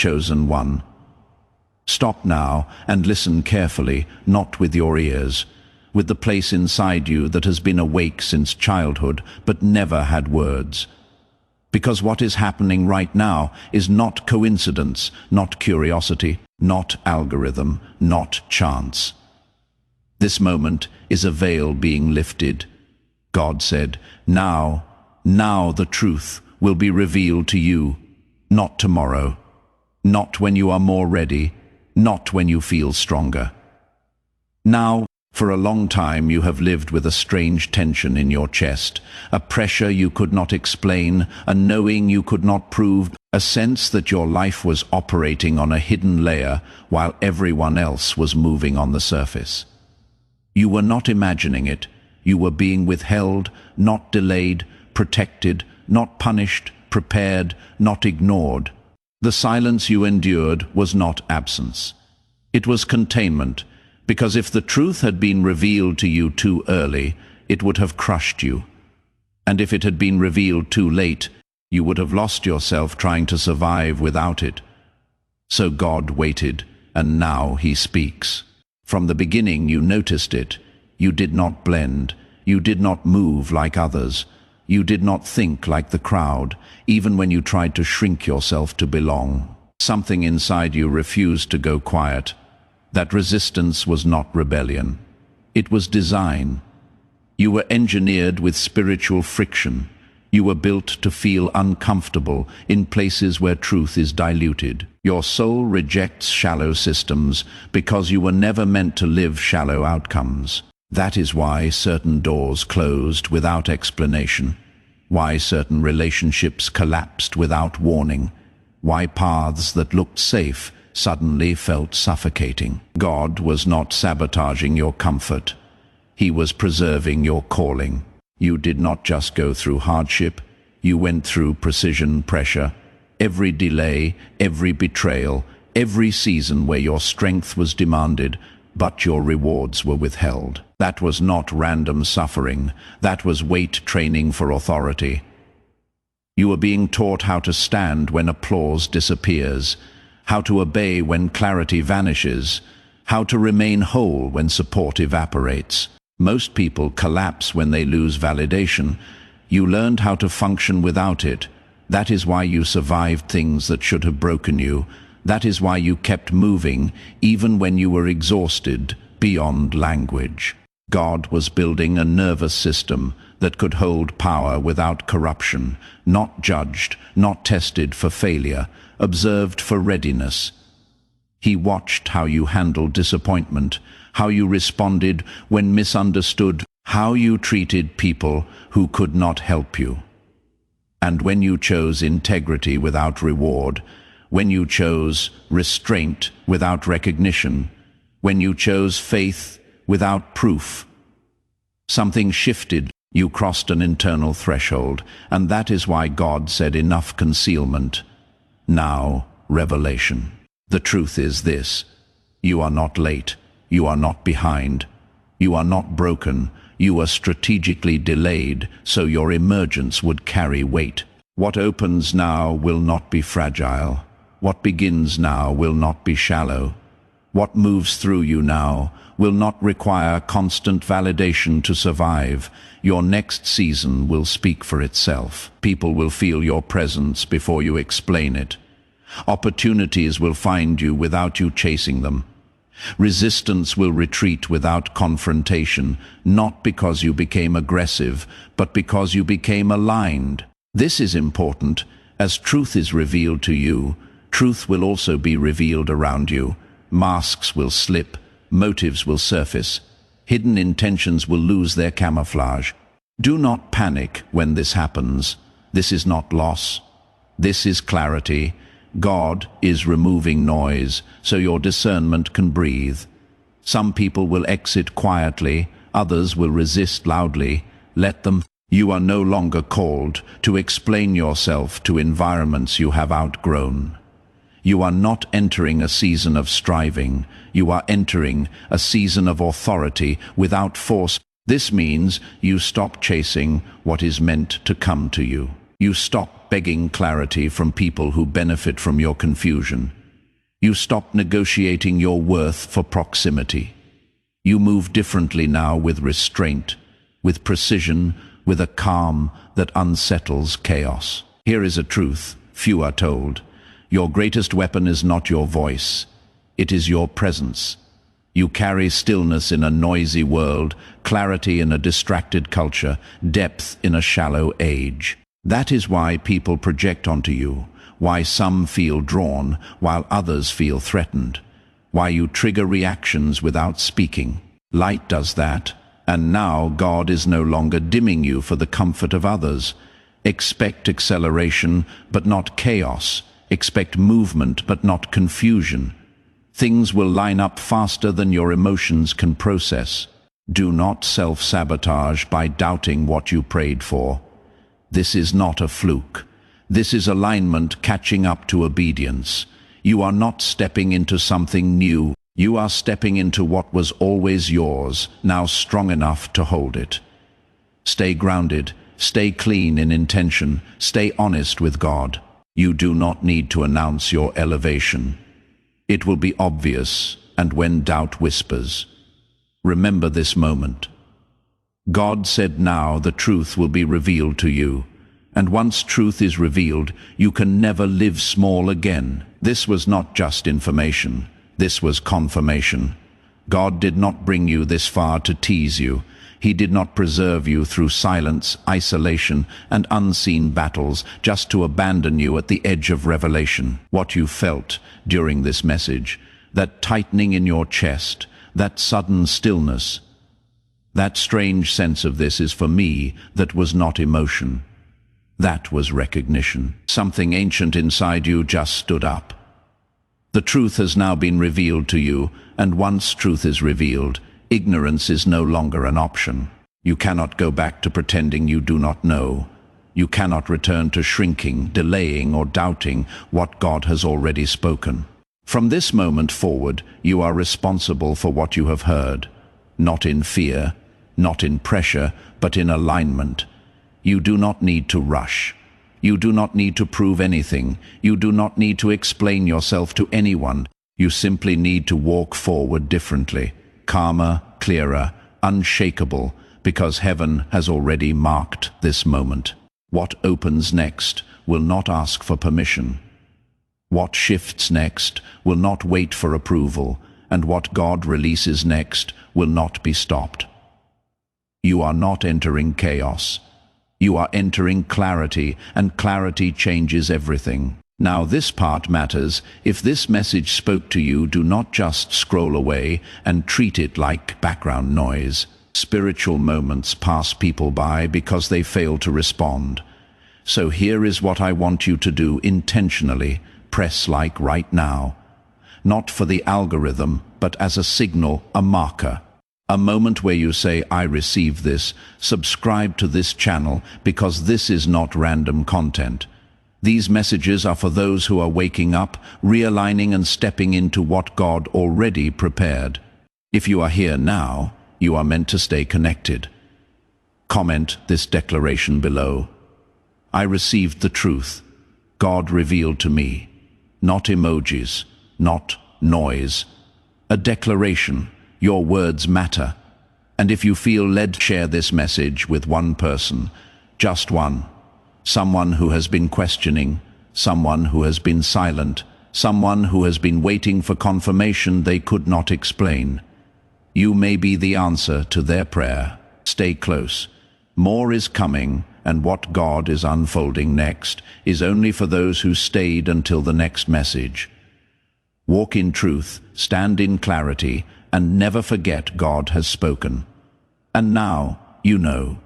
chosen one. Stop now and listen carefully, not with your ears, with the place inside you that has been awake since childhood but never had words. Because what is happening right now is not coincidence, not curiosity, not algorithm, not chance. This moment is a veil being lifted. God said, now the truth will be revealed to you, not tomorrow, not when you are more ready, not when you feel stronger. Now, for a long time you have lived with a strange tension in your chest, a pressure you could not explain, a knowing you could not prove, a sense that your life was operating on a hidden layer while everyone else was moving on the surface. You were not imagining it. You were being withheld, not delayed, protected, not punished, prepared, not ignored. The silence you endured was not absence. It was containment, because if the truth had been revealed to you too early, it would have crushed you. And if it had been revealed too late, you would have lost yourself trying to survive without it. So God waited, and now he speaks. From the beginning you noticed it. You did not blend. You did not move like others. You did not think like the crowd, even when you tried to shrink yourself to belong. Something inside you refused to go quiet. That resistance was not rebellion. It was design. You were engineered with spiritual friction. You were built to feel uncomfortable in places where truth is diluted. Your soul rejects shallow systems because you were never meant to live shallow outcomes. That is why certain doors closed without explanation, why certain relationships collapsed without warning, why paths that looked safe suddenly felt suffocating. God was not sabotaging your comfort. He was preserving your calling. You did not just go through hardship, you went through precision pressure. Every delay, every betrayal, every season where your strength was demanded, but your rewards were withheld. That was not random suffering. That was weight training for authority. You were being taught how to stand when applause disappears, how to obey when clarity vanishes, how to remain whole when support evaporates. Most people collapse when they lose validation. You learned how to function without it. That is why you survived things that should have broken you. That is why you kept moving, even when you were exhausted, beyond language. God was building a nervous system that could hold power without corruption, not judged, not tested for failure, observed for readiness. He watched how you handled disappointment, how you responded when misunderstood, how you treated people who could not help you. And when you chose integrity without reward, when you chose restraint without recognition, when you chose faith without proof, something shifted. You crossed an internal threshold, and that is why God said enough concealment. Now, revelation. The truth is this: you are not late, you are not behind, you are not broken, you are strategically delayed so your emergence would carry weight. What opens now will not be fragile. What begins now will not be shallow. What moves through you now will not require constant validation to survive. Your next season will speak for itself. People will feel your presence before you explain it. Opportunities will find you without you chasing them. Resistance will retreat without confrontation, not because you became aggressive, but because you became aligned. This is important. As truth is revealed to you, truth will also be revealed around you. Masks will slip, motives will surface, hidden intentions will lose their camouflage. Do not panic when this happens. This is not loss. This is clarity. God is removing noise so your discernment can breathe. Some people will exit quietly, others will resist loudly. Let them. You are no longer called to explain yourself to environments you have outgrown. You are not entering a season of striving. You are entering a season of authority without force. This means you stop chasing what is meant to come to you. You stop begging clarity from people who benefit from your confusion. You stop negotiating your worth for proximity. You move differently now, with restraint, with precision, with a calm that unsettles chaos. Here is a truth few are told. Your greatest weapon is not your voice. It is your presence. You carry stillness in a noisy world, clarity in a distracted culture, depth in a shallow age. That is why people project onto you, why some feel drawn while others feel threatened, why you trigger reactions without speaking. Light does that, and now God is no longer dimming you for the comfort of others. Expect acceleration, but not chaos. Expect movement, but not confusion. Things will line up faster than your emotions can process. Do not self-sabotage by doubting what you prayed for. This is not a fluke. This is alignment catching up to obedience. You are not stepping into something new. You are stepping into what was always yours, now strong enough to hold it. Stay grounded, stay clean in intention, stay honest with God. You do not need to announce your elevation. It will be obvious, and when doubt whispers, remember this moment. God said now the truth will be revealed to you, and once truth is revealed, you can never live small again. This was not just information, this was confirmation. God did not bring you this far to tease you. He did not preserve you through silence, isolation, and unseen battles just to abandon you at the edge of revelation. What you felt during this message, that tightening in your chest, that sudden stillness, that strange sense of this is for me, that was not emotion. That was recognition. Something ancient inside you just stood up. The truth has now been revealed to you, and once truth is revealed, ignorance is no longer an option. You cannot go back to pretending you do not know. You cannot return to shrinking, delaying, or doubting what God has already spoken. From this moment forward, you are responsible for what you have heard, not in fear, not in pressure, but in alignment. You do not need to rush. You do not need to prove anything. You do not need to explain yourself to anyone. You simply need to walk forward differently, calmer, clearer, unshakable, because heaven has already marked this moment. What opens next will not ask for permission. What shifts next will not wait for approval, and what God releases next will not be stopped. You are not entering chaos. You are entering clarity, and clarity changes everything. Now this part matters. If this message spoke to you, do not just scroll away and treat it like background noise. Spiritual moments pass people by because they fail to respond. So here is what I want you to do intentionally. Press like right now. Not for the algorithm, but as a signal, a marker. A moment where you say, I receive this, subscribe to this channel, because this is not random content. These messages are for those who are waking up, realigning and stepping into what God already prepared. If you are here now, you are meant to stay connected. Comment this declaration below. I received the truth. God revealed to me. Not emojis, not noise. A declaration. Your words matter. And if you feel led, share this message with one person, just one. Someone who has been questioning, someone who has been silent, someone who has been waiting for confirmation they could not explain. You may be the answer to their prayer. Stay close. More is coming, and what God is unfolding next is only for those who stayed until the next message. Walk in truth, stand in clarity, and never forget God has spoken. And now, you know.